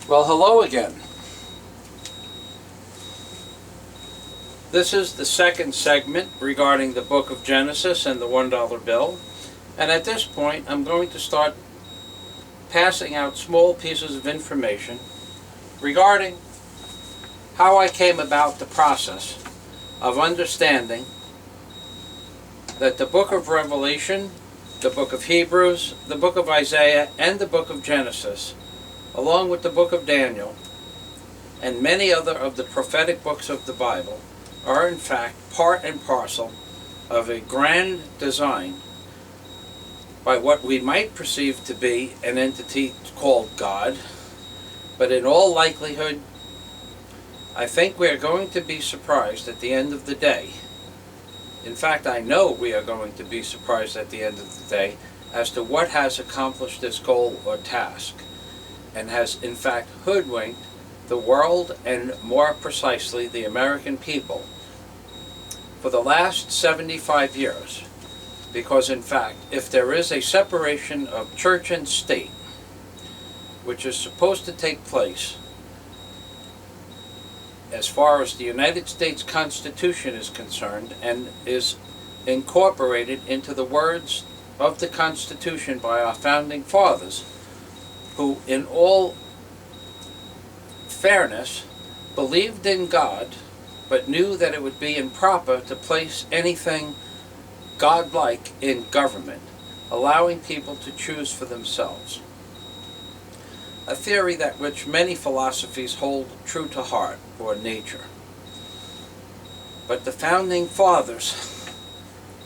Well, hello again. This is the second segment regarding the book of Genesis and the $1 bill. And at this point, I'm going to start passing out small pieces of information regarding how I came about the process of understanding that the book of Revelation, the book of Hebrews, the book of Isaiah, and the book of Genesis, along with the book of Daniel, and many other of the prophetic books of the Bible, are in fact part and parcel of a grand design by what we might perceive to be an entity called God. But in all likelihood, I think we are going to be surprised at the end of the day. In fact, I know we are going to be surprised at the end of the day as to what has accomplished this goal or task, and has in fact hoodwinked the world, and more precisely the American people, for the last 75 years. Because in fact, if there is a separation of church and state, which is supposed to take place as far as the United States Constitution is concerned, and is incorporated into the words of the Constitution by our founding fathers, who in all fairness believed in God, but knew that it would be improper to place anything godlike in government, allowing people to choose for themselves. A theory that which many philosophies hold true to heart or nature. But the founding fathers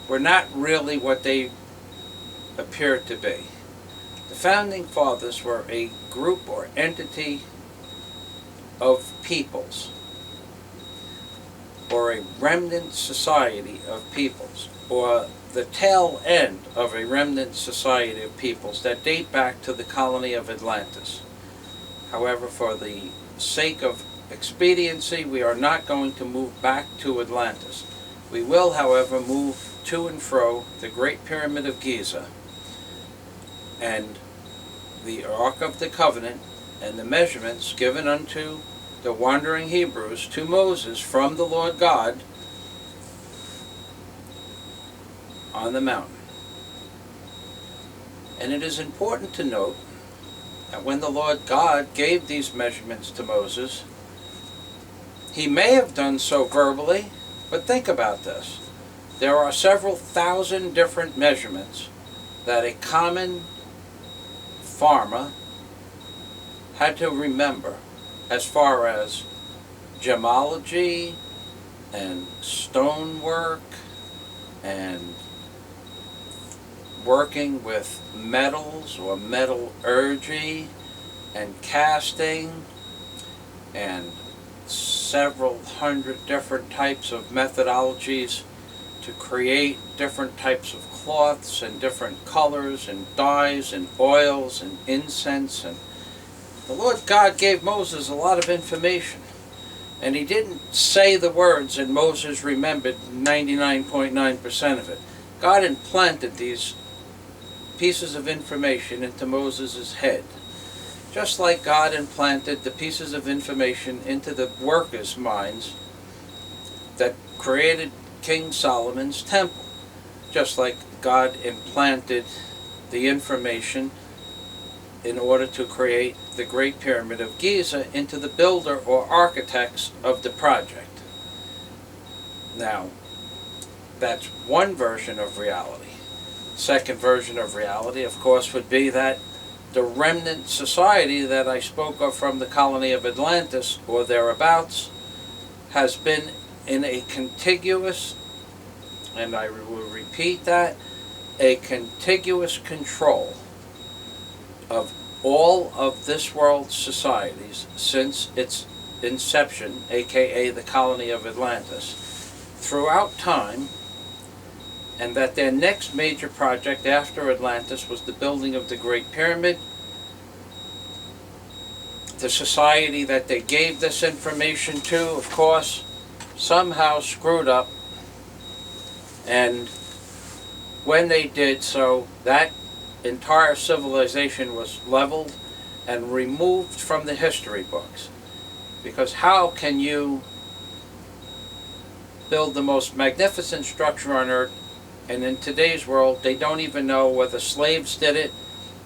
were not really what they appeared to be. The founding fathers were a group or entity of peoples, or a remnant society of peoples, or the tail end of a remnant society of peoples that date back to the colony of Atlantis. However, for the sake of expediency, we are not going to move back to Atlantis. We will, however, move to and fro the Great Pyramid of Giza, and the Ark of the Covenant, and the measurements given unto the wandering Hebrews to Moses from the Lord God on the mountain. And it is important to note that when the Lord God gave these measurements to Moses, he may have done so verbally, but think about this. There are several thousand different measurements that a common farmer had to remember, as far as gemology and stonework and working with metals or metallurgy and casting and several hundred different types of methodologies to create different types of cloths and different colors and dyes and oils and incense. And the Lord God gave Moses a lot of information, and he didn't say the words and Moses remembered 99.9% of it. God implanted these pieces of information into Moses' head, just like God implanted the pieces of information into the workers' minds that created King Solomon's temple, just like God implanted the information in order to create the Great Pyramid of Giza into the builder or architects of the project. Now, that's one version of reality. Second version of reality, of course, would be that the remnant society that I spoke of from the colony of Atlantis or thereabouts has been in a contiguous, and I will repeat that, a contiguous control of all of this world's societies since its inception, aka the colony of Atlantis, throughout time, and that their next major project after Atlantis was the building of the Great Pyramid. The society that they gave this information to, of course, somehow screwed up, and when they did so, that entire civilization was leveled and removed from the history books. Because how can you build the most magnificent structure on earth, and in today's world they don't even know whether slaves did it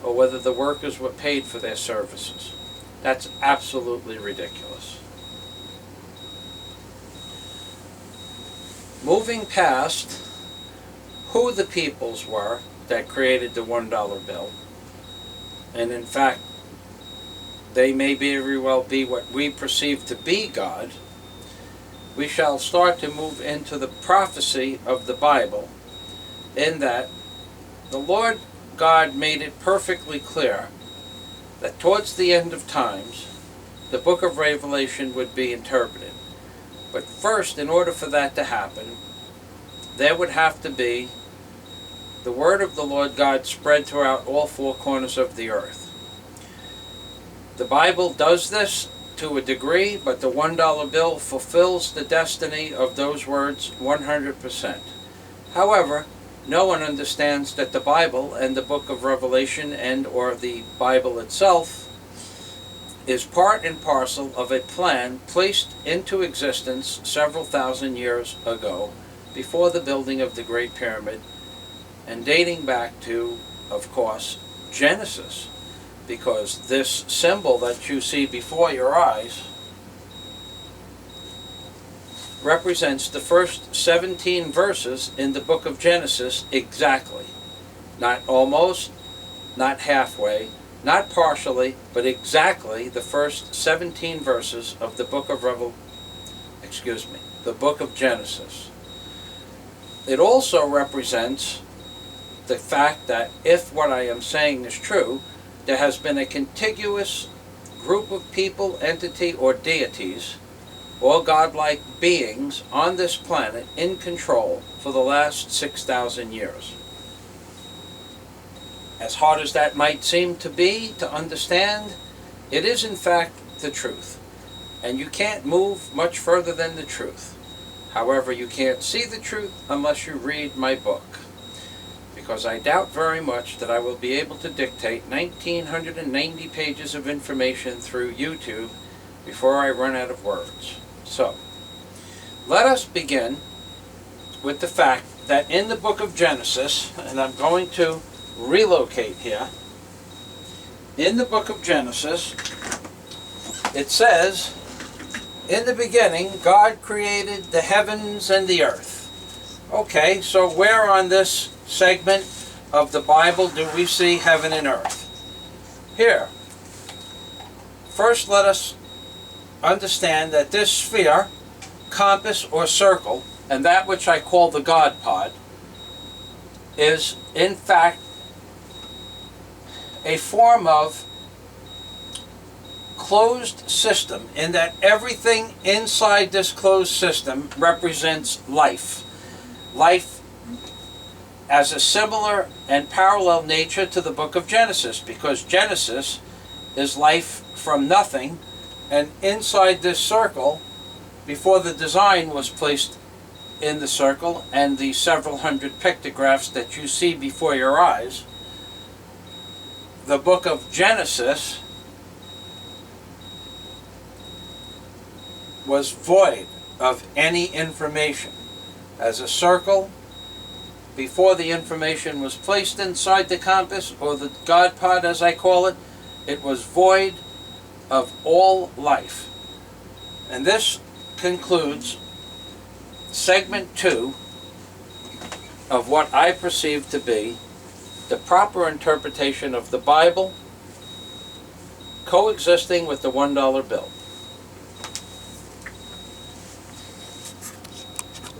or whether the workers were paid for their services? That's absolutely ridiculous. Moving past who the peoples were that created the $1 bill, and in fact they may very well be what we perceive to be God, we shall start to move into the prophecy of the Bible, in that the Lord God made it perfectly clear that towards the end of times the book of Revelation would be interpreted. But first, in order for that to happen, there would have to be the word of the Lord God spread throughout all four corners of the earth. The Bible does this to a degree, but the $1 bill fulfills the destiny of those words 100%. However, no one understands that the Bible and the book of Revelation and or the Bible itself is part and parcel of a plan placed into existence several thousand years ago, before the building of the Great Pyramid, and dating back to, of course, Genesis. Because this symbol that you see before your eyes represents the first 17 verses in the book of Genesis exactly. Not almost, not halfway, not partially, but exactly the first 17 verses of the book of the book of Genesis. It also represents the fact that if what I am saying is true, there has been a contiguous group of people, entity, or deities, or godlike beings on this planet in control for the last 6,000 years. As hard as that might seem to be to understand, it is in fact the truth. And you can't move much further than the truth. However, you can't see the truth unless you read my book, because I doubt very much that I will be able to dictate 1,990 pages of information through YouTube before I run out of words. So, let us begin with the fact that in the book of Genesis, and I'm going to relocate here, in the book of Genesis, it says, "In the beginning, God created the heavens and the earth." Okay, so where on this segment of the Bible do we see heaven and earth? Here. First, let us understand that this sphere, compass, or circle, and that which I call the God pod, is in fact a form of closed system, in that everything inside this closed system represents life. Life as a similar and parallel nature to the book of Genesis, because Genesis is life from nothing, and inside this circle, before the design was placed in the circle and the several hundred pictographs that you see before your eyes, the book of Genesis was void of any information. As a circle, before the information was placed inside the compass, or the God pod as I call it, it was void of all life. And this concludes segment 2 of what I perceive to be the proper interpretation of the Bible coexisting with the $1 bill.